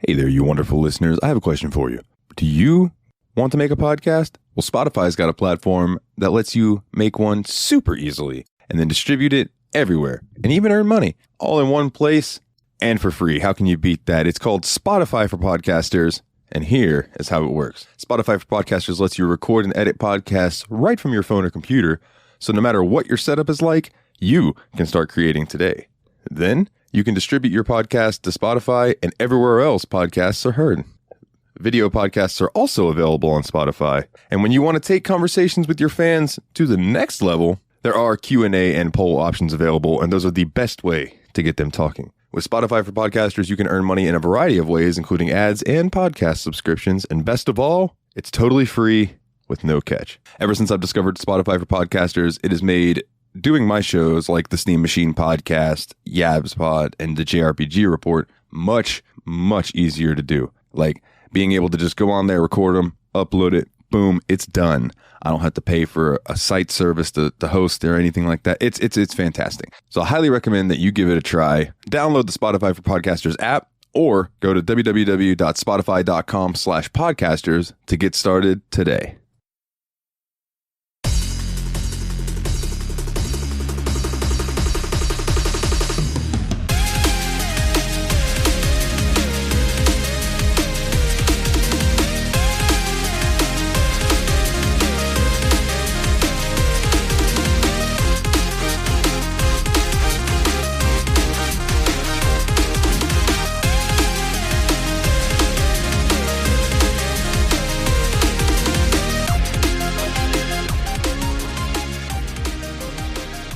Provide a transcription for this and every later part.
Hey there, you wonderful listeners. I have a question for you. Do you want to make a podcast? Well, Spotify's got a platform that lets you make one super easily and then distribute it everywhere and even earn money all in one place and for free. How can you beat that? It's called Spotify for Podcasters. And here is how it works. Spotify for Podcasters lets you record and edit podcasts right from your phone or computer. So no matter what your setup is like, you can start creating today. Then you can distribute your podcast to Spotify and everywhere else podcasts are heard. Video podcasts are also available on Spotify. And when you want to take conversations with your fans to the next level, there are Q&A and poll options available, and those are the best way to get them talking. With Spotify for Podcasters, you can earn money in a variety of ways, including ads and podcast subscriptions. And best of all, it's totally free with no catch. Ever since I've discovered Spotify for Podcasters, it has made doing my shows like the Steam Machine Podcast, Yabs Pod, and the JRPG Report much, much easier to do. Like being able to just go on there, record them, upload it, boom, it's done. I don't have to pay for a site service to host or anything like that. It's fantastic. So I highly recommend that you give it a try. Download the Spotify for Podcasters app or go to www.spotify.com/podcasters to get started today.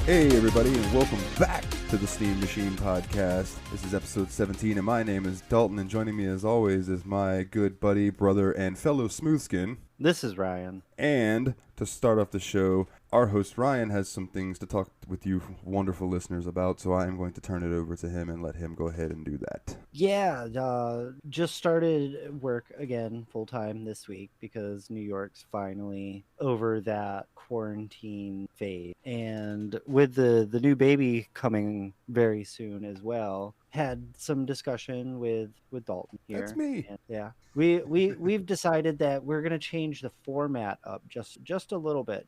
Hey everybody, and welcome back to the Steam Machine Podcast. This is episode 17, and my name is Dalton, and joining me as always is my good buddy, brother, and fellow smoothskin. This is Ryan. And to start off the show, our host Ryan has some things to talk with you wonderful listeners about, so I am going to turn it over to him and let him go ahead and do that. Yeah, just started work again full-time this week because New York's finally over that quarantine phase. And with the new baby coming very soon as well, had some discussion with Dalton here. That's me. And, yeah. We've decided that we're going to change the format up just a little bit.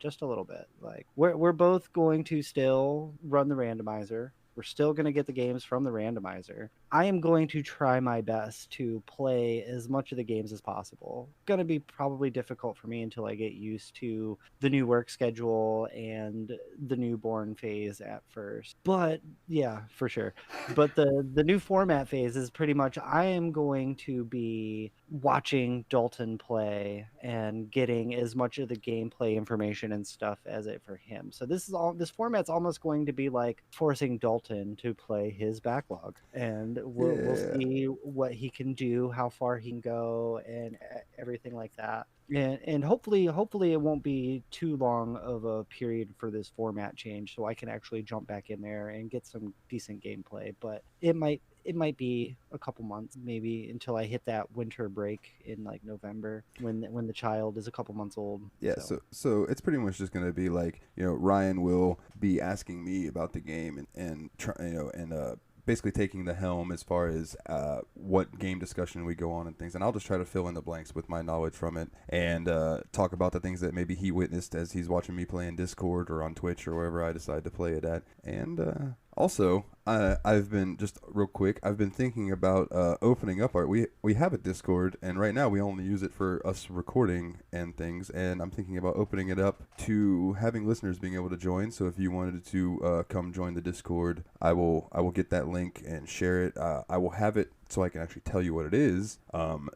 Like we're both going to still run the randomizer. We're still going to get the games from the randomizer. I am going to try my best to play as much of the games as possible. Going to be probably difficult for me until I get used to the new work schedule and the newborn phase at first. But yeah, for sure. But the new format phase is pretty much I am going to be watching Dalton play and getting as much of the gameplay information and stuff as it for him. So this format's almost going to be like forcing Dalton to play his backlog, and we'll see what he can do, how far he can go, and everything like that. And hopefully it won't be too long of a period for this format change, so I can actually jump back in there and get some decent gameplay. But it might be a couple months, maybe, until I hit that winter break in like November when the child is a couple months old. Yeah, so it's pretty much just gonna be like, Ryan will be asking me about the game and basically taking the helm as far as what game discussion we go on and things, and I'll just try to fill in the blanks with my knowledge from it and talk about the things that maybe he witnessed as he's watching me play in Discord or on Twitch or wherever I decide to play it at. And also, I've been, just real quick, I've been thinking about opening up we have a Discord, and right now we only use it for us recording and things, and I'm thinking about opening it up to having listeners being able to join. So if you wanted to come join the Discord, I will get that link and share it. I will have it so I can actually tell you what it is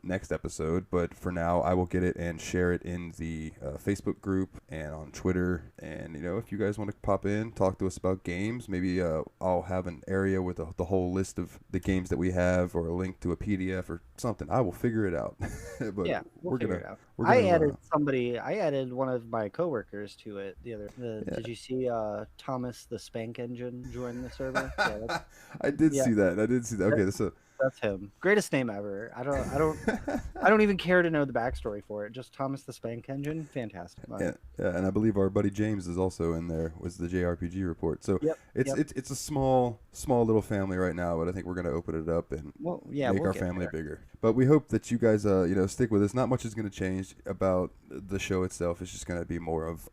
next episode, but for now I will get it and share it in the Facebook group and on Twitter. And if you guys want to pop in, talk to us about games, maybe I'll have an area with the whole list of the games that we have, or a link to a PDF or something. I will figure it out. But yeah, we'll figure it out. I added one of my coworkers to it the other. Did you see Thomas the Spank Engine join the server? Yeah, I did see that. Okay, That's him. Greatest name ever. I don't even care to know the backstory for it. Just Thomas the Spank Engine, fantastic. Like, Yeah, and I believe our buddy James is also in there. Was the JRPG report? So yep. it's a small little family right now, but I think we're gonna open it up and Well, yeah, make we'll our get family there. bigger. But we hope that you guys stick with us. Not much is gonna change about the show itself. It's just gonna be more of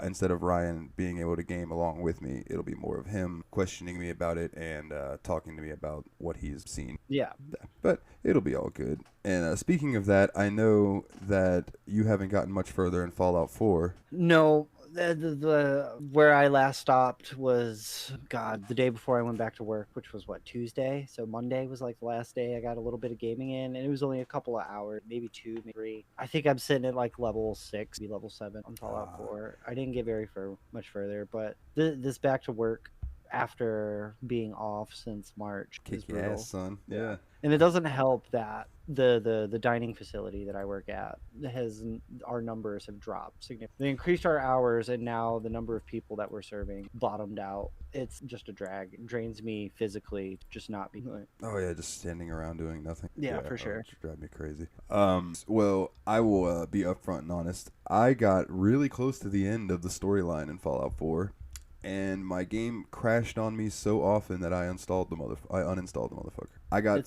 instead of Ryan being able to game along with me, it'll be more of him questioning me about it and talking to me about what he's seen. Yeah. But it'll be all good. And speaking of that, I know that you haven't gotten much further in Fallout 4. No, the where I last stopped was the day before I went back to work, which was what, Tuesday. So Monday was like the last day I got a little bit of gaming in, and it was only a couple of hours, maybe 2, maybe 3. I think I'm sitting at like level 6, maybe level 7 on Fallout 4. I didn't get much further, but this back to work after being off since March is Kick your brutal. ass, son. Yeah. And it doesn't help that the dining facility that I work at our numbers have dropped significantly. They increased our hours, and now the number of people that we're serving bottomed out. It's just a drag. It drains me physically, just not being. Oh yeah, just standing around doing nothing. Yeah, for sure. It drive me crazy. Well, I will be upfront and honest. I got really close to the end of the storyline in Fallout 4. And my game crashed on me so often that I uninstalled the motherfucker. I got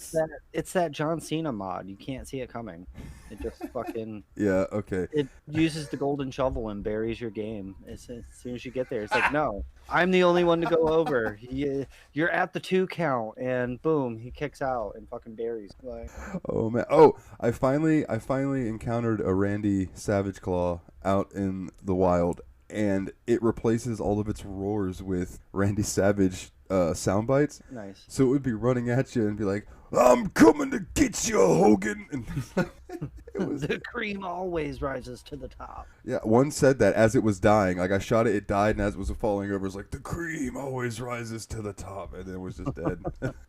it's that John Cena mod. You can't see it coming. It just fucking yeah. Okay. It uses the golden shovel and buries your game as soon as you get there. It's like, no, I'm the only one to go over. You're at the 2 count, and boom, he kicks out and fucking buries. Like, oh man. Oh, I finally encountered a Randy Savage Claw out in the wild. And it replaces all of its roars with Randy Savage sound bites. Nice. So it would be running at you and be like, "I'm coming to get you, Hogan." And the cream always rises to the top. Yeah, one said that as it was dying. Like I shot it, it died, and as it was falling over, it was like, "The cream always rises to the top," and then it was just dead.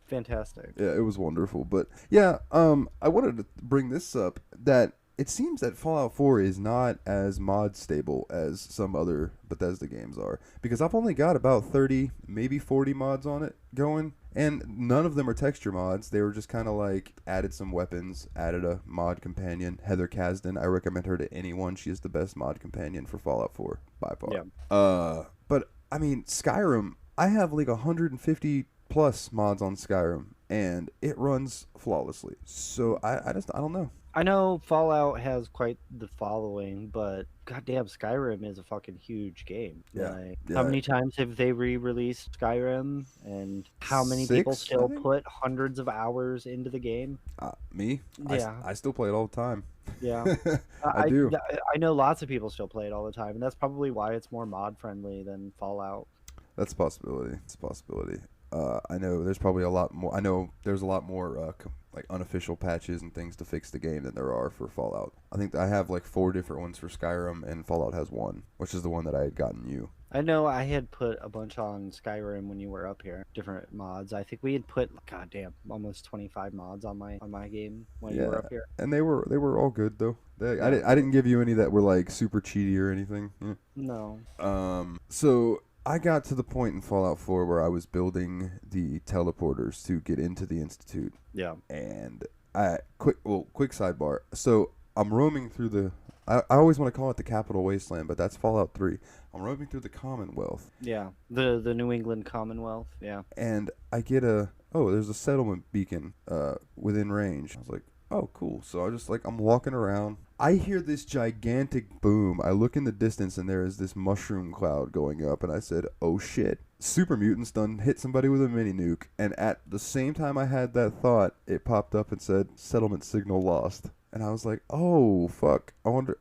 Fantastic. Yeah, it was wonderful. But yeah, I wanted to bring this up that. It seems that Fallout 4 is not as mod stable as some other Bethesda games are. Because I've only got about 30, maybe 40 mods on it going. And none of them are texture mods. They were just kind of like added some weapons, added a mod companion. Heather Kasdan, I recommend her to anyone. She is the best mod companion for Fallout 4 by far. Yeah. But, I mean, Skyrim, I have like 150 plus mods on Skyrim. And it runs flawlessly. So I don't know. I know Fallout has quite the following, but goddamn, Skyrim is a fucking huge game. Yeah. Like, Yeah. How many times have they re-released Skyrim, and how many 6, people still I think? put hundreds of hours into the game? Me? Yeah. I still play it all the time. Yeah. I do. I know lots of people still play it all the time, and that's probably why it's more mod friendly than Fallout. That's a possibility. It's a possibility. I know there's probably a lot more. I know there's a lot more like unofficial patches and things to fix the game than there are for Fallout. I think I have like 4 different ones for Skyrim, and Fallout has 1, which is the one that I had gotten you. I know I had put a bunch on Skyrim when you were up here, different mods. I think we had put goddamn almost 25 mods on my game when you were up here. And they were all good though. I didn't give you any that were like super cheaty or anything. Yeah. No. So I got to the point in Fallout 4 where I was building the teleporters to get into the Institute. Yeah. And quick sidebar. So I'm roaming through I always want to call it the Capital Wasteland, but that's Fallout 3. I'm roaming through the Commonwealth. Yeah. The New England Commonwealth. Yeah. And I get there's a settlement beacon within range. I was like, oh, cool. So I'm walking around. I hear this gigantic boom. I look in the distance, and there is this mushroom cloud going up, and I said, oh, shit. Super mutants done hit somebody with a mini nuke. And at the same time I had that thought, it popped up and said, settlement signal lost. And I was like, oh, fuck. I wonder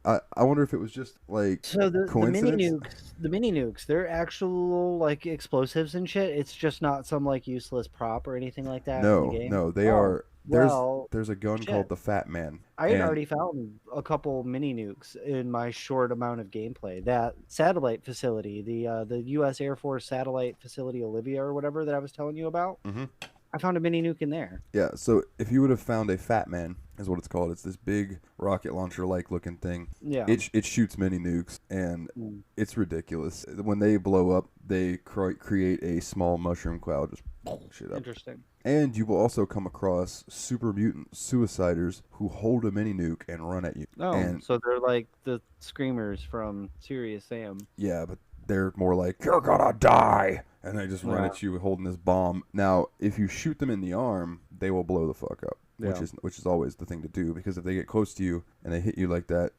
if it was just, like, coincidence? The mini nukes, they're actual, like, explosives and shit. It's just not some, like, useless prop or anything like that in the game? No, they are... There's a gun shit. called the Fat Man. I had already found a couple mini nukes in my short amount of gameplay. That satellite facility, the U.S. Air Force satellite facility, Olivia or whatever that I was telling you about. Mm-hmm. I found a mini nuke in there. Yeah, so if you would have found a Fat Man, is what it's called. It's this big rocket launcher-like looking thing. Yeah. It shoots mini nukes, and Mm. it's ridiculous. When they blow up, they create a small mushroom cloud, just shit up. Interesting. And you will also come across super mutant suiciders who hold a mini nuke and run at you. Oh, And so they're like the screamers from Serious Sam. yeah, but they're more like, you're gonna die! And they just run Yeah. at you holding this bomb. Now, if you shoot them in the arm, they will blow the fuck up. Yeah. Which is always the thing to do, because if they get close to you and they hit you like that,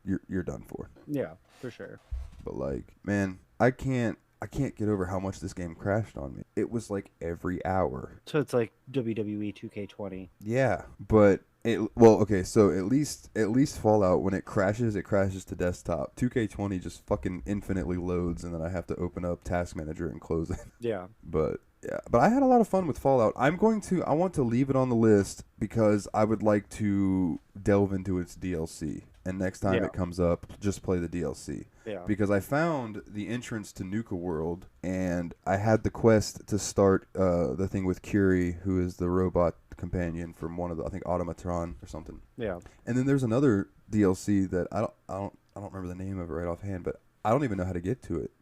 you're done for. Yeah, for sure. But like, man, I can't get over how much this game crashed on me. It was like every hour. So it's like WWE 2K20. Yeah, but okay, so at least Fallout, when it crashes to desktop. 2K20 just fucking infinitely loads, and then I have to open up Task Manager and close it. Yeah. But yeah, but I had a lot of fun with Fallout. I want to leave it on the list because I would like to delve into its DLC. And next time it comes up, just play the DLC. Yeah. Because I found the entrance to Nuka World, and I had the quest to start the thing with Curie, who is the robot companion from one of the, I think, Automatron or something. Yeah. And then there's another DLC that I don't remember the name of it right offhand, but I don't even know how to get to it.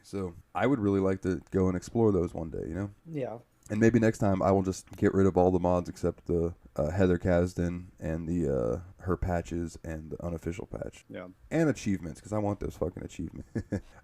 So I would really like to go and explore those one day, you know? Yeah. And maybe next time I will just get rid of all the mods except the Heather Kasdan and the her patches and the unofficial patch. Yeah. And achievements, because I want those fucking achievements.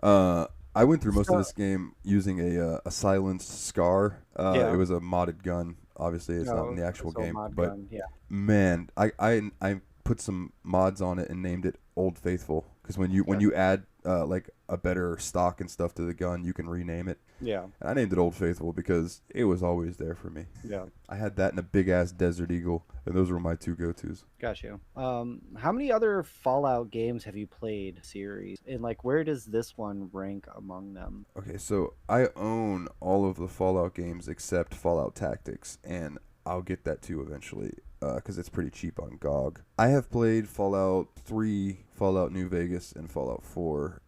I went through most of this game using a silenced Scar. It was a modded gun. Obviously, it's not in the actual game. But gun. Yeah. man, I put some mods on it and named it Old Faithful. Because when you add like a better stock and stuff to the gun, you can rename it. Yeah. And I named it Old Faithful because it was always there for me. Yeah. I had that and a big ass Desert Eagle, and those were my two go-tos. Got you. How many other Fallout games have you played series? And like, where does this one rank among them? Okay, so I own all of the Fallout games except Fallout Tactics, and I'll get that too eventually because it's pretty cheap on GOG. I have played Fallout 3, Fallout New Vegas, and Fallout 4.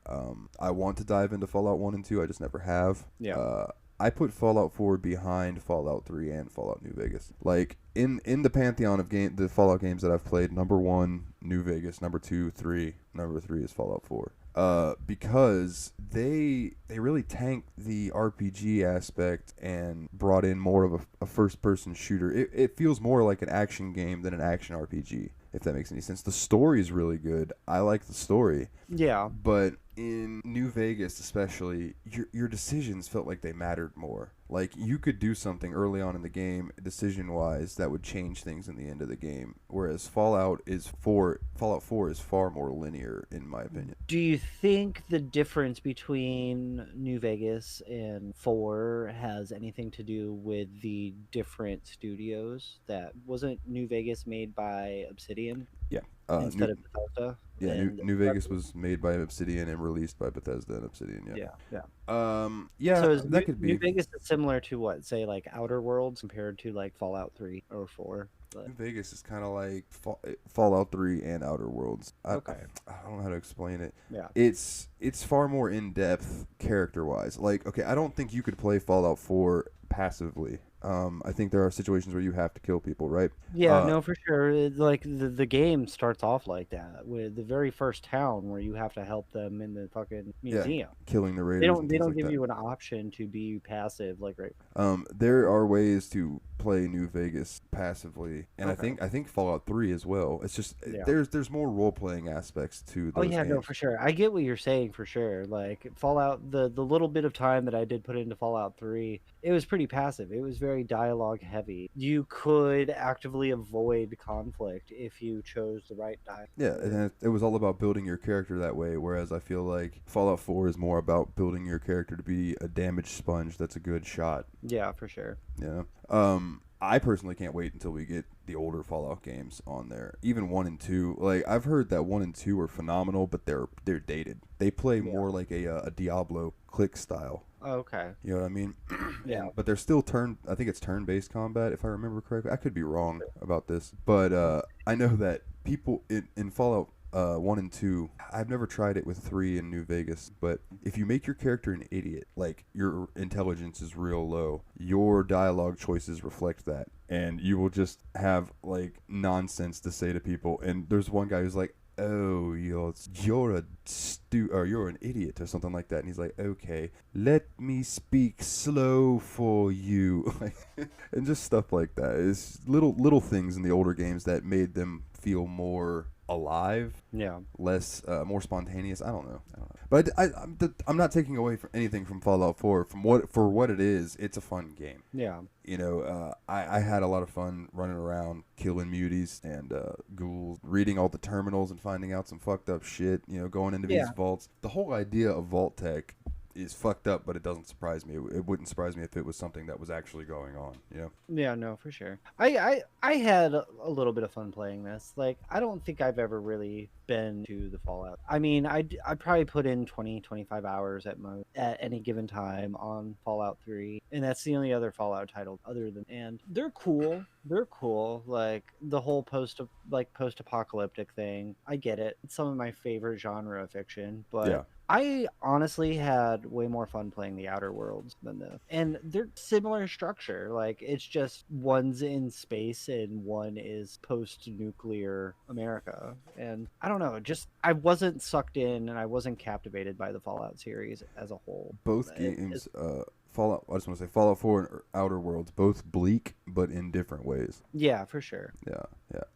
I want to dive into Fallout 1 and 2. I just never have. Yeah. I put Fallout 4 behind Fallout 3 and Fallout New Vegas. Like, in the pantheon of the Fallout games that I've played, number 1, New Vegas, number 2, 3, number 3 is Fallout 4. Because they really tanked the RPG aspect and brought in more of a first-person shooter. It feels more like an action game than an action RPG, if that makes any sense. The story is really good. I like the story. Yeah. But in New Vegas especially, your decisions felt like they mattered more. Like, you could do something early on in the game, decision-wise, that would change things in the end of the game. Whereas Fallout 4 is far more linear, in my opinion. Do you think the difference between New Vegas and 4 has anything to do with the different studios? That wasn't New Vegas made by Obsidian? Yeah. Instead of Bethesda? Yeah, And New Vegas was made by Obsidian and released by Bethesda and Obsidian. Yeah. Yeah, So is that could be. New Vegas is similar to what, say, like Outer Worlds compared to like Fallout 3 or 4? New Vegas is kind of like Fallout 3 and Outer Worlds. Okay. I don't know how to explain it. Yeah. It's far more in depth character wise. Like, okay, I don't think you could play Fallout 4 passively. I think there are situations where you have to kill people, right? Yeah, no, for sure. Like the game starts off like that with the very first town where you have to help them in the fucking museum. Killing the raiders. They don't like give that. you an option to be passive, like right. There are ways to play New Vegas passively, and Okay. I think Fallout 3 as well. It's just there's more role playing aspects to those No, games. for sure. I get what you're saying for sure. Like Fallout, the little bit of time that I did put into Fallout 3, it was pretty passive. It was very dialogue heavy. You could actively avoid conflict if you chose the right dialogue. Yeah, and it was all about building your character that way, whereas I feel like Fallout 4 is more about building your character to be a damage sponge that's a good shot. Yeah, for sure. Yeah. I personally can't wait until we get the older Fallout games on there. Even 1 and 2. Like, I've heard that 1 and 2 are phenomenal, but they're dated. They play more like a Diablo click style. Okay. You know what I mean? Yeah. But they're still I think it's turn-based combat, if I remember correctly. I could be wrong about this. But I know that people in Fallout 1 and 2. I've never tried it with 3 in New Vegas, but if you make your character an idiot, like your intelligence is real low, your dialogue choices reflect that, and you will just have like nonsense to say to people. And there's one guy who's like, "Oh, you're an idiot," or something like that, and he's like, "Okay, let me speak slow for you," and just stuff like that. It's little things in the older games that made them feel more alive, Yeah. less more spontaneous. I don't know. But I'm not taking away from anything from Fallout 4. For what it is, it's a fun game. Yeah. You know, I had a lot of fun running around, killing muties and ghouls, reading all the terminals and finding out some fucked up shit. You know, going into these vaults. The whole idea of vault tech is fucked up, but it doesn't surprise me. It wouldn't surprise me if it was something that was actually going on. You know? Yeah, no, for sure. I had a little bit of fun playing this. Like, I don't think I've ever really been to the Fallout. I mean, I probably put in 20, 25 hours at most at any given time on Fallout 3, and that's the only other Fallout title other than. And they're cool. They're cool. Like the whole post-apocalyptic thing. I get it. It's some of my favorite genre of fiction, but Yeah. I honestly had way more fun playing the Outer Worlds than this. And they're similar structure. Like, it's just one's in space and one is post-nuclear America. And I don't know, just I wasn't sucked in and I wasn't captivated by the Fallout series as a whole. Both games, Fallout. I just want to say Fallout 4 and Outer Worlds, both bleak, but in different ways. Yeah, for sure. Yeah.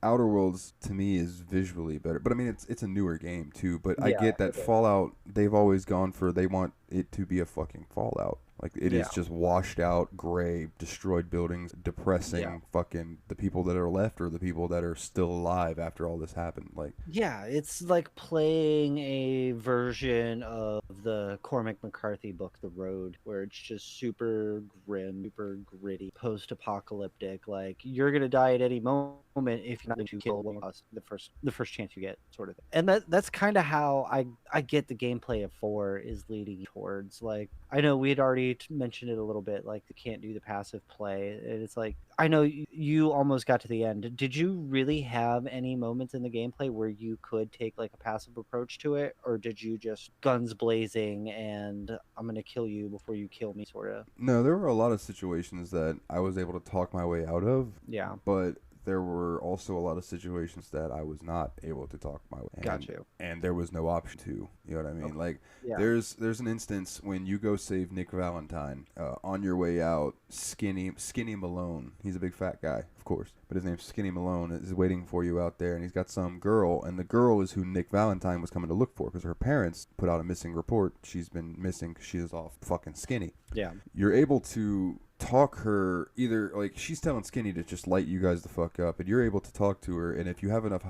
Outer Worlds to me is visually better, but I mean it's a newer game too. But I get that Fallout. They've always gone for they want it to be a fucking Fallout. Like it is just washed out, gray, destroyed buildings, depressing. Fucking the people that are left or the people that are still alive after all this happened. Like it's like playing a version of the Cormac McCarthy book, The Road, where it's just super grim, super gritty, post-apocalyptic. Like you're gonna die at any moment if you're not going to kill one of us the first chance you get, sort of thing. And that's kind of how I get the gameplay of 4 is leading towards. Like I know we had already mentioned it a little bit, like you can't do the passive play, and it's like I know you almost got to the end. Did you really have any moments in the gameplay where you could take like a passive approach to it, or did you just guns blazing and I'm gonna kill you before you kill me, sort of? no, there were a lot of situations that I was able to talk my way out of. Yeah. But there were also a lot of situations that I was not able to talk my way. Got you. And there was no option to. You know what I mean? Okay. Like, Yeah. there's an instance when you go save Nick Valentine. On your way out, Skinny Malone. He's a big fat guy, of course, but his name's Skinny Malone. Is waiting for you out there, and he's got some girl, and the girl is who Nick Valentine was coming to look for because her parents put out a missing report. She's been missing because she is off fucking skinny. Yeah. You're able to talk her either like she's telling Skinny to just light you guys the fuck up, and you're able to talk to her, and if you have enough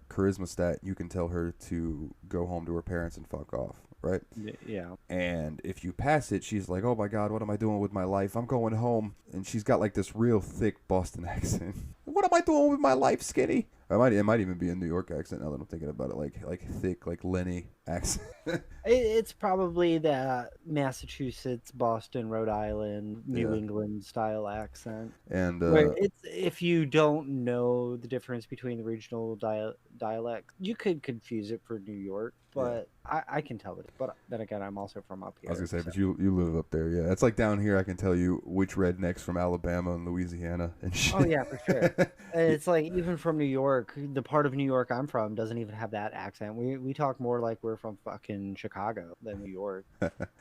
charisma stat, you can tell her to go home to her parents and fuck off, right? Yeah. And if you pass it, she's like, "Oh my god, what am I doing with my life? I'm going home." And she's got like this real thick Boston accent. "What am I doing with my life, Skinny?" It might even be a New York accent now that I'm thinking about it, like thick, like Lenny accent. It's probably that Massachusetts, Boston, Rhode Island, New England style accent. And Where it's, if you don't know the difference between the regional dialects, you could confuse it for New York, but I can tell it. But then again, I'm also from up here. I was gonna say, but you live up there, yeah. It's like down here. I can tell you which rednecks from Alabama and Louisiana and shit. Oh yeah, for sure. And it's like even from New York, the part of New York I'm from doesn't even have that accent. We talk more like we're from fucking Chicago than New York.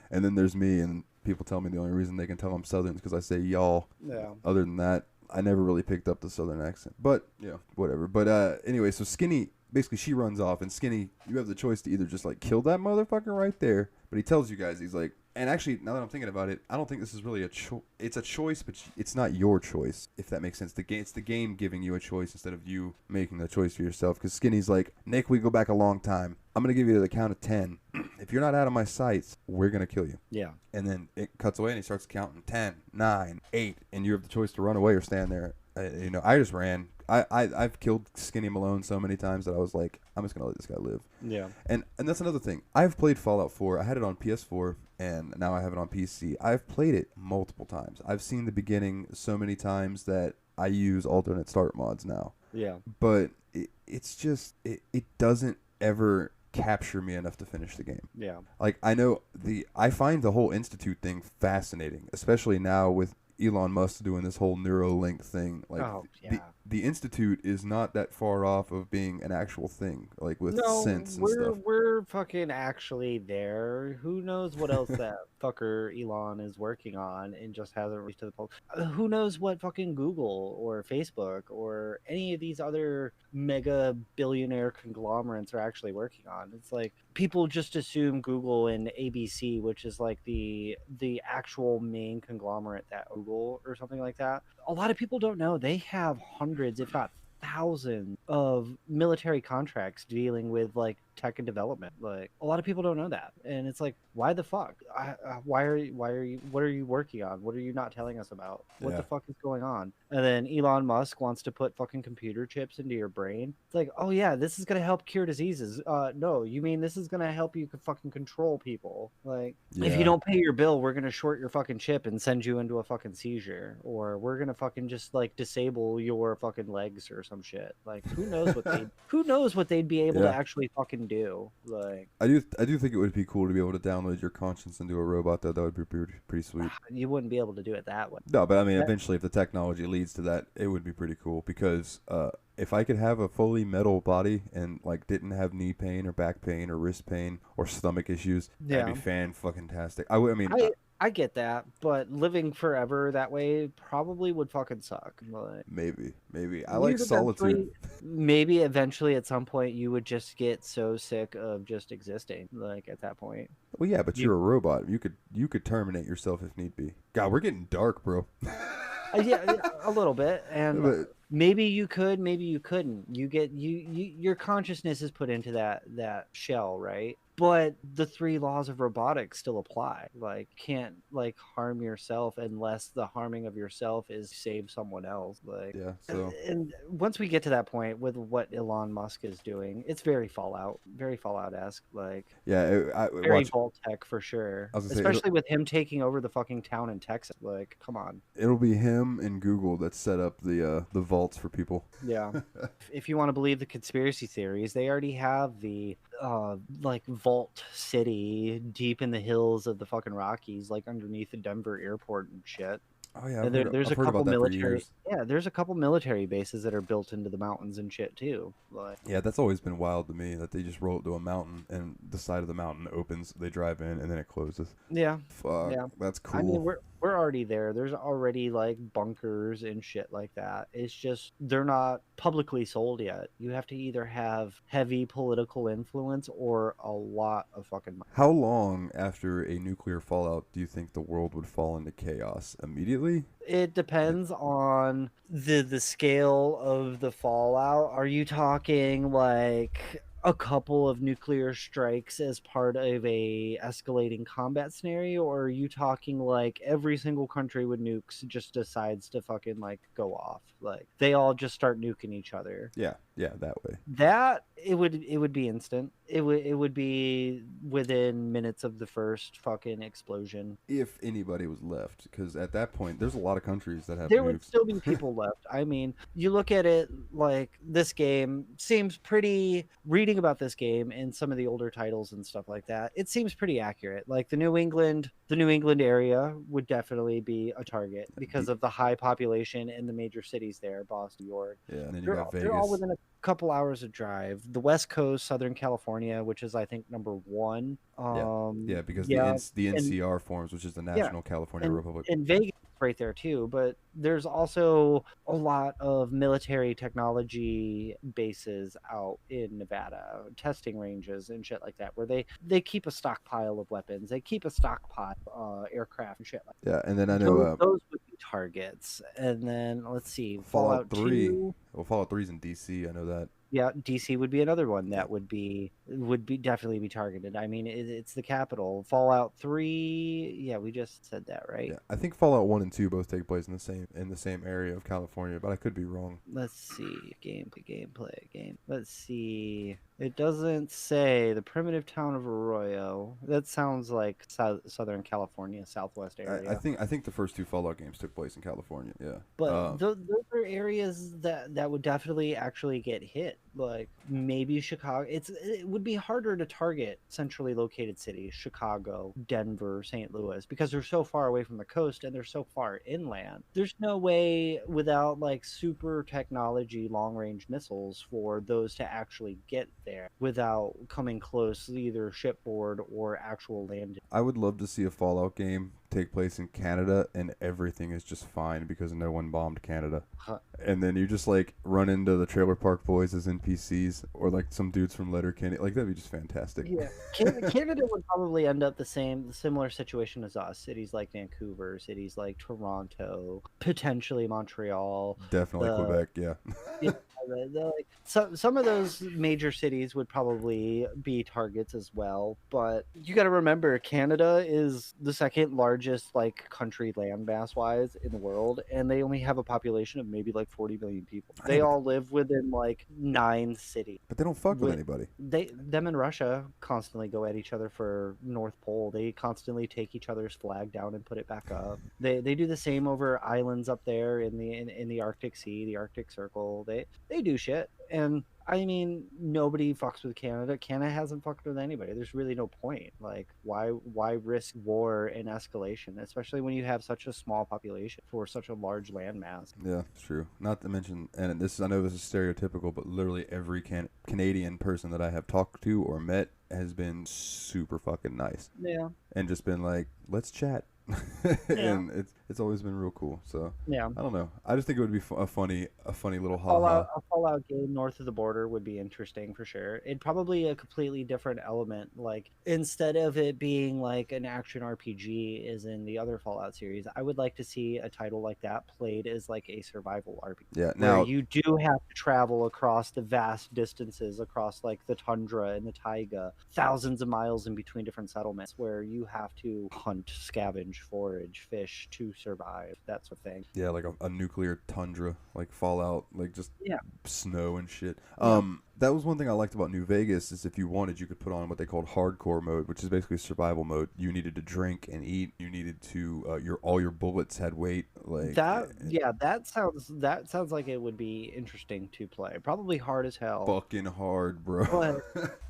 And then there's me, and people tell me the only reason they can tell I'm Southern is because I say y'all. Yeah. Other than that, I never really picked up the Southern accent. But yeah, whatever. But anyway, so Skinny. Basically, she runs off, and Skinny, you have the choice to either just, like, kill that motherfucker right there, but he tells you guys, he's like, and actually, now that I'm thinking about it, I don't think this is really a choice. It's a choice, but it's not your choice, if that makes sense. It's the game giving you a choice instead of you making the choice for yourself, because Skinny's like, "Nick, we go back a long time. I'm going to give you the count of 10. If you're not out of my sights, we're going to kill you." Yeah. And then it cuts away, and he starts counting 10, 9, 8, and you have the choice to run away or stand there. I just ran. I've killed Skinny Malone so many times that I was like, I'm just gonna let this guy live. Yeah. And that's another thing. I've played Fallout 4. I had it on PS4, and now I have it on PC. I've played it multiple times. I've seen the beginning so many times that I use alternate start mods now. Yeah. But it's just it doesn't ever capture me enough to finish the game. Yeah. Like I find the whole Institute thing fascinating, especially now with Elon Musk doing this whole Neuralink thing. Like Oh, the yeah. the Institute is not that far off of being an actual thing, like with No, sense and stuff. we're fucking actually there. Who knows what else that fucker Elon is working on and just hasn't reached to the public. Who knows what fucking Google or Facebook or any of these other mega billionaire conglomerates are actually working on. It's like people just assume Google and ABC, which is like the actual main conglomerate that Google or something like that. A lot of people don't know they have hundreds, if not thousands of military contracts dealing with like tech and development. Like a lot of people don't know that, and it's like, why the fuck? Why are you? What are you working on? What are you not telling us about? What Yeah. the fuck is going on? And then Elon Musk wants to put fucking computer chips into your brain. It's like, oh yeah, this is gonna help cure diseases. No, you mean this is gonna help you fucking control people? Like, if you Yeah. don't pay your bill, we're gonna short your fucking chip and send you into a fucking seizure, or we're gonna fucking just like disable your fucking legs or some shit. Like, who knows what they'd be able to Yeah. actually fucking do? Like, I do think it would be cool to be able to download your conscience into a robot. Though that would be pretty sweet. you wouldn't be able to do it that way. No, but I mean, That- eventually, if the technology leads to that, it would be pretty cool. Because if I could have a fully metal body and like didn't have knee pain or back pain or wrist pain or stomach issues, that'd Yeah. be fan-fucking-tastic. I mean, I get that, but living forever that way probably would fucking suck. Like, maybe I like you'd solitude. maybe eventually at some point you would just get so sick of just existing. Like at that point. Well, yeah, but You- you're a robot. You could terminate yourself if need be. God, we're getting dark, bro. Yeah, a little bit, and But- maybe you could, maybe you couldn't. Your consciousness is put into that shell, right? But the three laws of robotics still apply. Like, can't like harm yourself unless the harming of yourself is save someone else. Like, Yeah, so and once we get to that point with what Elon Musk is doing, it's very Fallout-esque. Like, yeah, very watch. Vault Tech for sure. I was gonna say, Especially with him taking over the fucking town in Texas. Like, come on. It'll be him and Google that set up the vaults for people. Yeah. If you want to believe the conspiracy theories, they already have the like Vault City deep in the hills of the fucking Rockies, like underneath the Denver airport and shit. Oh yeah, And there's I've a heard couple about that for military years. there's a couple military bases that are built into the mountains and shit too. Like, Yeah, that's always been wild to me that they just roll up to a mountain and the side of the mountain opens, they drive in, and then it closes. yeah. Fuck, Yeah. that's cool. I mean, we're already there. There's already like bunkers and shit like that. It's just they're not publicly sold yet. You have to either have heavy political influence or a lot of fucking money. How long after a nuclear fallout do you think the world would fall into chaos? Immediately? It depends on the scale of the fallout. Are you talking like a couple of nuclear strikes as part of a escalating combat scenario, or are you talking like every single country with nukes just decides to fucking like go off, like they all just start nuking each other? Yeah, that way. That it would be instant. It would be within minutes of the first fucking explosion. If anybody was left, because at that point, there's a lot of countries that have There would nukes. still be people left. I mean, you look at it like this game seems pretty, reading about this game and some of the older titles and stuff like that, it seems pretty accurate. Like the New England area would definitely be a target because of the high population in the major cities there, Boston, New York. Yeah, and then you They're, got Vegas. they're all within a couple hours of drive. The West Coast, Southern California, which is I think number one. Yeah, because yeah, the NCR forms, which is the National California Republic. and Vegas is right there too. But there's also a lot of military technology bases out in Nevada, testing ranges and shit like that, where they keep a stockpile of weapons, they keep a stockpile aircraft and shit like that. Yeah, and then I know Those would be targets. And then let's see, Fallout 3. 2. Well, Fallout 3's in DC. I know that. Yeah, DC would be another one that would be definitely be targeted. I mean, it's the capital. Fallout 3, yeah, we just said that, right? Yeah, I think Fallout 1 and 2 both take place in the same area of California, but I could be wrong. Let's see, gameplay. Let's see. It doesn't say the primitive town of Arroyo. That sounds like Southern California, Southwest area. I think the first two Fallout games took place in California. Yeah, But those are areas that would definitely actually get hit. Like maybe Chicago. It would be harder to target centrally located cities, Chicago, Denver, St. Louis, because they're so far away from the coast and they're so far inland. There's no way without like super technology long range missiles for those to actually get there without coming close either shipboard or actual land. I would love to see a Fallout game take place in Canada and everything is just fine because no one bombed Canada. Huh. And then you just like run into the Trailer Park Boys as NPCs or like some dudes from Letterkenny. Like that'd be just fantastic. Yeah, Canada would probably end up the similar situation as us. Cities like Vancouver, cities like Toronto, potentially Montreal. Definitely Quebec, yeah. Yeah, like some of those major cities would probably be targets as well. But you got to remember, Canada is the second largest like country landmass wise in the world, and they only have a population of maybe like 40 million people. They all live within like 9 cities. But they don't fuck with anybody. Them and Russia constantly go at each other for North Pole. They constantly take each other's flag down and put it back up. They do the same over islands up there in the Arctic Sea, the Arctic Circle. They do shit. And I mean, nobody fucks with Canada. Canada hasn't fucked with anybody. There's really no point. Like, why risk war and escalation, especially when you have such a small population for such a large landmass? Yeah, it's true. Not to mention, and I know this is stereotypical, but literally every Canadian person that I have talked to or met has been super fucking nice. Yeah. And just been like, let's chat. And it's always been real cool. So yeah, I don't know. I just think it would be a funny little a Fallout game north of the border would be interesting for sure. It'd probably a completely different element. Like instead of it being like an action RPG as in the other Fallout series, I would like to see a title like that played as like a survival RPG. Yeah, now where you do have to travel across the vast distances across like the tundra and the taiga, thousands of miles in between different settlements, where you have to hunt, scavenge, forage, fish to survive, that sort of thing. Yeah, like a nuclear tundra, like Fallout, like just snow and shit. Yeah. That was one thing I liked about New Vegas is if you wanted, you could put on what they called hardcore mode, which is basically survival mode. You needed to drink and eat. You needed to all your bullets had weight. Like that. Yeah, that sounds like it would be interesting to play. Probably hard as hell. Fucking hard, bro.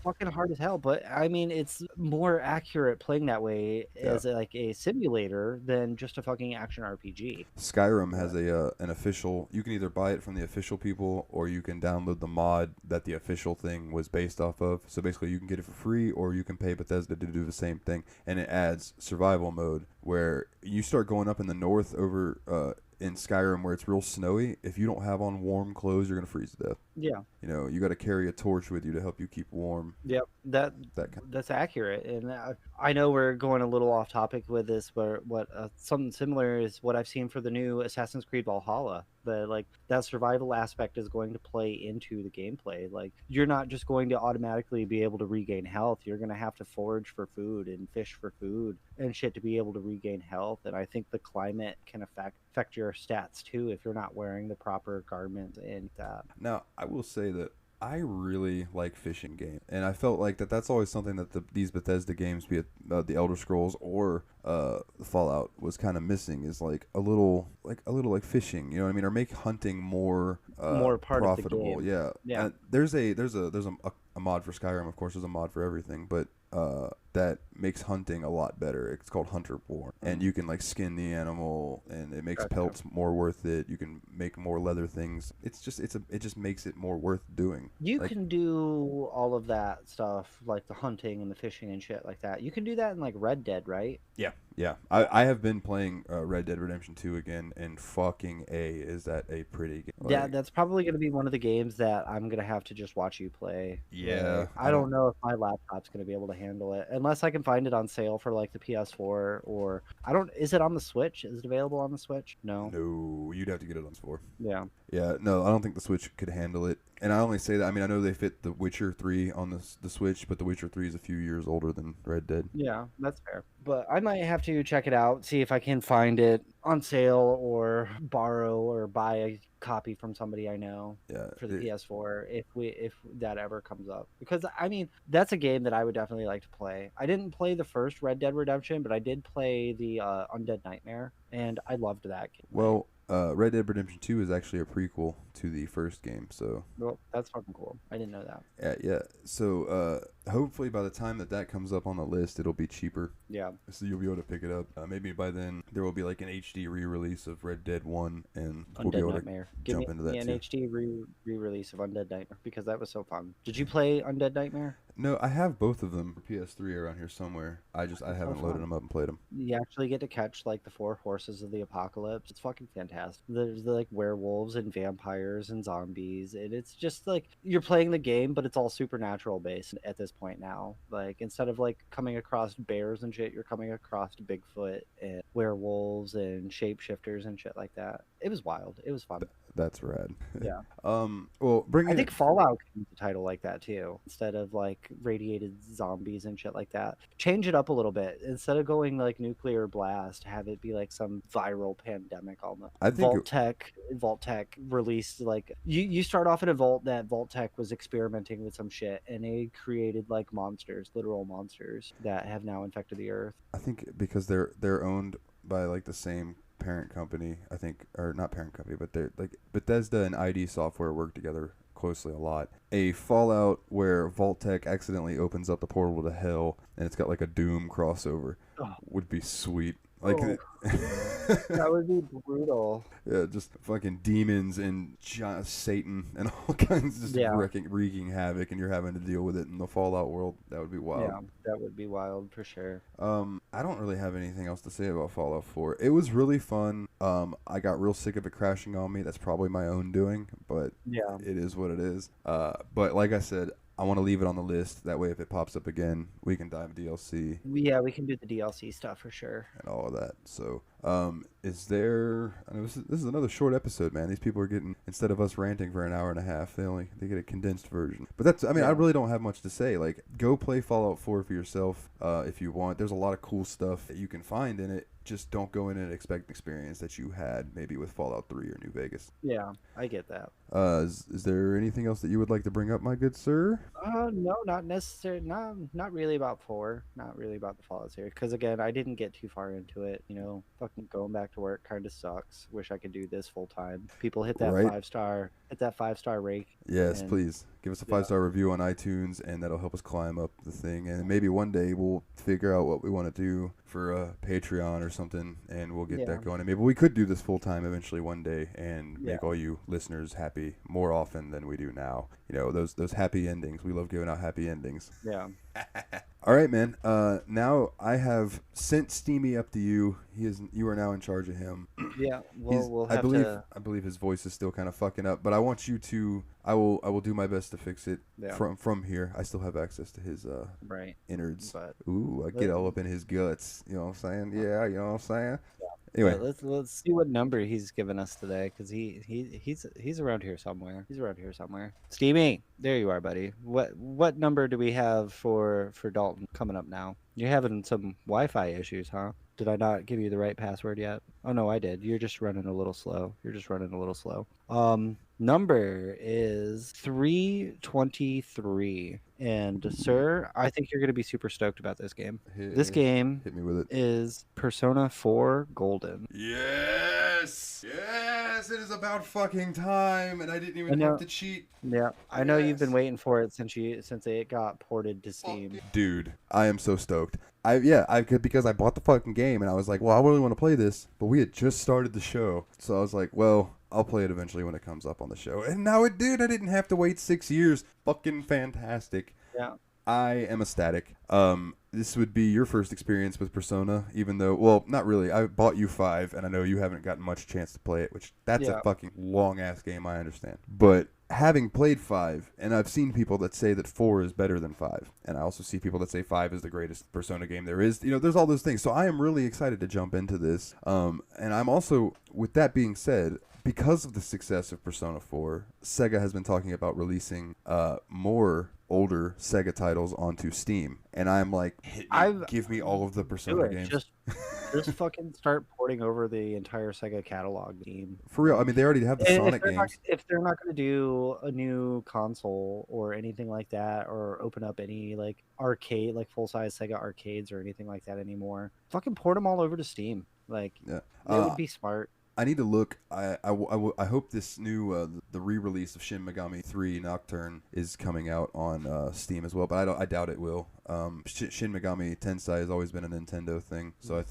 Fucking hard as hell. But I mean, it's more accurate playing that way as like a simulator than just a fucking action RPG. Skyrim has an official. You can either buy it from the official people or you can download the mod that the official thing was based off of. So basically you can get it for free or you can pay Bethesda to do the same thing, and it adds survival mode where you start going up in the north over in Skyrim where it's real snowy. If you don't have on warm clothes, you're gonna freeze to death. Yeah. You know, you got to carry a torch with you to help you keep warm. Yep, that's accurate. And I know we're going a little off topic with this, but something similar is what I've seen for the new Assassin's Creed Valhalla. But like that survival aspect is going to play into the gameplay. Like you're not just going to automatically be able to regain health. You're going to have to forage for food and fish for food and shit to be able to regain health. And I think the climate can affect your stats too if you're not wearing the proper garments and that. Now, I will say that I really like fishing games, and I felt like that's always something that these Bethesda games, be it the Elder Scrolls or Fallout, was kind of missing. Is like a little like fishing, you know what I mean, or make hunting more part profitable. Of the game. Yeah. There's a mod for Skyrim, of course. There's a mod for everything, but that makes hunting a lot better. It's called Hunterborn, and you can like skin the animal, and it makes pelts more worth it. You can make more leather things. It just makes it more worth doing. You can do all of that stuff, like the hunting and the fishing and shit like that. You can do that in like Red Dead, right? Yeah. I have been playing Red Dead Redemption 2 again, and fucking is that a pretty game. Like, yeah, that's probably going to be one of the games that I'm going to have to just watch you play. Yeah. Like, I don't know if my laptop's going to be able to handle it, unless I can find it on sale for like the PS4, or is it on the Switch? Is it available on the Switch? No, you'd have to get it on PS4. Yeah, no, I don't think the Switch could handle it. And I only say that, I mean, I know they fit The Witcher 3 on the Switch, but The Witcher 3 is a few years older than Red Dead. Yeah, that's fair. But I might have to check it out, see if I can find it on sale or borrow or buy a copy from somebody I know for the PS4 if that ever comes up. Because I mean, that's a game that I would definitely like to play. I didn't play the first Red Dead Redemption, but I did play the Undead Nightmare, and I loved that game. Well, Red Dead Redemption 2 is actually a prequel to the first game, so Well, that's fucking cool. I didn't know that. yeah. So hopefully by the time that comes up on the list, it'll be cheaper. Yeah. So you'll be able to pick it up. Maybe by then there will be like an HD re-release of Red Dead 1, and we'll be Undead able Nightmare. to Give jump into that me an too. HD re-release of Undead Nightmare because that was so fun. Did you play Undead Nightmare? No, I have both of them for PS3 around here somewhere. I haven't loaded fun. them up and played them. You actually get to catch like the four horses of the apocalypse. It's fucking fantastic. There's like werewolves and vampires and zombies, and it's just like you're playing the game, but it's all supernatural based at this point now. Like instead of like coming across bears and shit, you're coming across Bigfoot and werewolves and shapeshifters and shit like that. It was wild. It was fun. That's rad. Yeah. Well, I think Fallout can use a title like that too. Instead of like radiated zombies and shit like that, change it up a little bit. Instead of going like nuclear blast, have it be like some viral pandemic almost. I think Vault-Tec released like you start off in a vault that Vault-Tec was experimenting with some shit, and they created like monsters, literal monsters that have now infected the earth. I think because they're owned by like the same parent company, I think, or not parent company, but they're like Bethesda and ID Software work together closely a lot. A Fallout where Vault-Tec accidentally opens up the portal to hell and it's got like a Doom crossover would be sweet. Like that would be brutal. Yeah, just fucking demons and Satan and all kinds just wreaking havoc, and you're having to deal with it in the Fallout world. That would be wild. Yeah, that would be wild for sure. I don't really have anything else to say about Fallout 4. It was really fun. I got real sick of it crashing on me. That's probably my own doing, but yeah, it is what it is. But like I said, I want to leave it on the list. That way, if it pops up again, we can dive DLC. Yeah, we can do the DLC stuff for sure. And all of that. So, is there? I know this is another short episode, man. These people are getting, instead of us ranting for an hour and a half, they get a condensed version. But that's, I mean, I really don't have much to say. Like, go play Fallout 4 for yourself if you want. There's a lot of cool stuff that you can find in it. Just don't go in and expect an experience that you had maybe with Fallout 3 or New Vegas. Yeah, I get that. Is there anything else that you would like to bring up, my good sir? No, not necessarily. Not really about 4. Not really about the Fallout series. Because again, I didn't get too far into it. You know, fucking going back to work kind of sucks. Wish I could do this full time. People hit that 5-star, hit that 5-star rake. Yes, please give us a 5-star review on iTunes, and that'll help us climb up the thing. And maybe one day we'll figure out what we want to do for a Patreon or something, and we'll get that going. And maybe we could do this full time eventually one day, and make all you listeners happy more often than we do now. You know, those happy endings. We love giving out happy endings. Yeah. All right, man. Now I have sent Steamy up to you. You are now in charge of him. Yeah. We'll have to... I believe his voice is still kind of fucking up, but I want you to. I will do my best to fix it from here. I still have access to his innards. But ooh, I get all up in his guts. You know what I'm saying? Yeah, you know what I'm saying? Yeah. Anyway, let's see what number he's given us today, because he's around here somewhere. He's around here somewhere. Steamy, there you are, buddy. What number do we have for Dalton coming up now? You're having some Wi-Fi issues, huh? Did I not give you the right password yet? Oh no, I did. You're just running a little slow. Number is 323. And sir, I think you're going to be super stoked about this game. This game hit me with it. Is Persona 4 Golden. Yes! Yes! It is about fucking time, and I didn't even have to cheat. Yeah, I know you've been waiting for it since it got ported to Steam. Dude, I am so stoked. Because I bought the fucking game, and I was like, well, I really want to play this, but we had just started the show. So I was like, well, I'll play it eventually when it comes up on the show. And now it did. I didn't have to wait 6 years. Fucking fantastic. Yeah. I am ecstatic. This would be your first experience with Persona, even though, well, not really. I bought you 5, and I know you haven't gotten much chance to play it, which that's a fucking long-ass game, I understand. But having played 5, and I've seen people that say that 4 is better than 5, and I also see people that say 5 is the greatest Persona game there is. You know, there's all those things. So I am really excited to jump into this. And I'm also, with that being said, because of the success of Persona 4, Sega has been talking about releasing more older Sega titles onto Steam. And I'm like, give me all of the Persona games. Just fucking start porting over the entire Sega catalog team. For real, I mean, they already have the Sonic games. If they're not going to do a new console or anything like that, or open up any like arcade, like full-size Sega arcades or anything like that anymore, fucking port them all over to Steam. Like, it would be smart. I need to look. I hope this new the re-release of Shin Megami 3 Nocturne is coming out on Steam as well, but I doubt it will. Shin Megami Tensei has always been a Nintendo thing, so I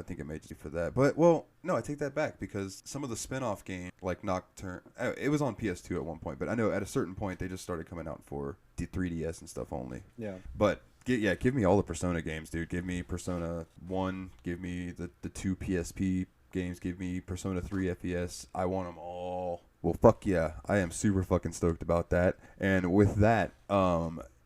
think it may just be for that. But no, I take that back because some of the spin-off games like Nocturne, it was on PS2 at one point, but I know at a certain point they just started coming out for the 3DS and stuff only. Yeah. But give me all the Persona games, dude. Give me Persona 1, give me the 2 PSP games, give me Persona 3 FES. I want them all. Well, fuck yeah. I am super fucking stoked about that. And with that,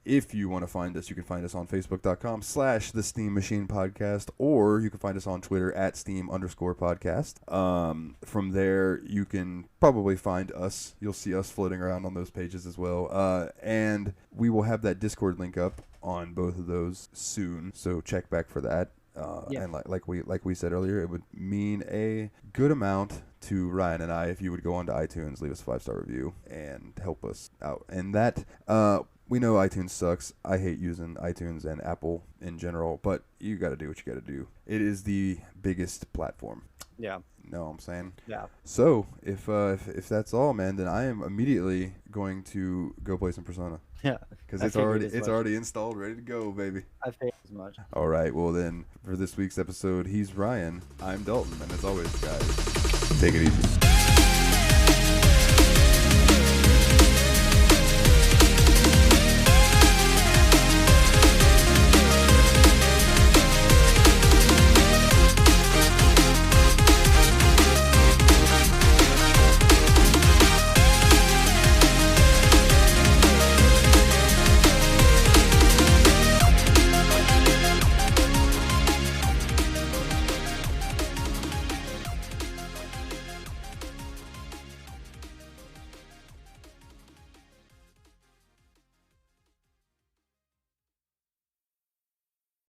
if you want to find us, you can find us on Facebook.com/The Steam Machine Podcast, or you can find us on Twitter @Steam_podcast. From there, you can probably find us. You'll see us floating around on those pages as well. And we will have that Discord link up on both of those soon, so check back for that. And like we said earlier, it would mean a good amount to Ryan and I if you would go onto iTunes, leave us a 5-star review, and help us out. And that we know iTunes sucks. I hate using iTunes and Apple in general, but you got to do what you got to do. It is the biggest platform. Yeah. Know what I'm saying? Yeah. So if that's all, man, then I am immediately going to go play some Persona. Yeah. Because it's already installed, ready to go, baby. I figured as much. All right. Well, then for this week's episode, he's Ryan. I'm Dalton, and as always, guys, take it easy.